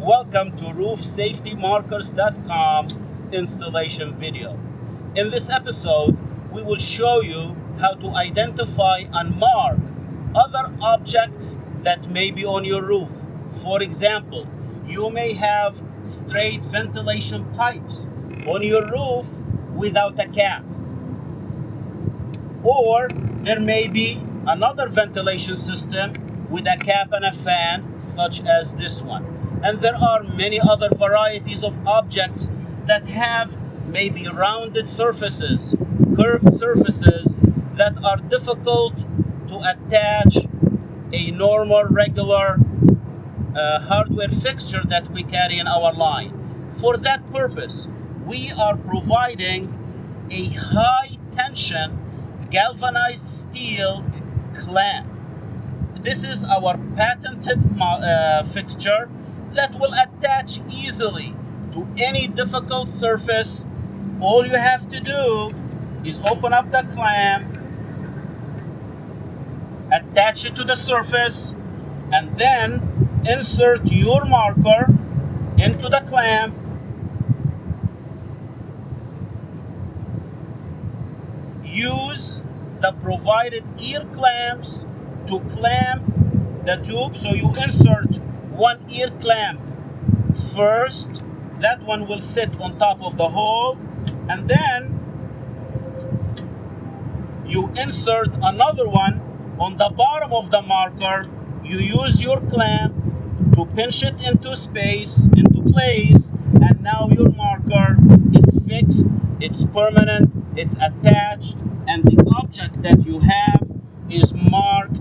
Welcome to RoofSafetyMarkers.com installation video. In this episode, we will show you how to identify and mark other objects that may be on your roof. For example, you may have straight ventilation pipes on your roof without a cap. Or there may be another ventilation system with a cap and a fan, such as this one. And there are many other varieties of objects that have maybe rounded surfaces, curved surfaces that are difficult to attach a normal, regular hardware fixture that we carry in our line. For that purpose, we are providing a high tension galvanized steel clamp. This is our patented fixture that will attach easily to any difficult surface. All you have to do is open up the clamp, attach it to the surface, and then insert your marker into the clamp. Use the provided ear clamps to clamp the tube. So you insert one ear clamp first. That one will sit on top of the hole, and then you insert another one on the bottom of the marker. You use your clamp to pinch it into place, and now your marker is fixed, it's permanent, it's attached, and the object that you have is marked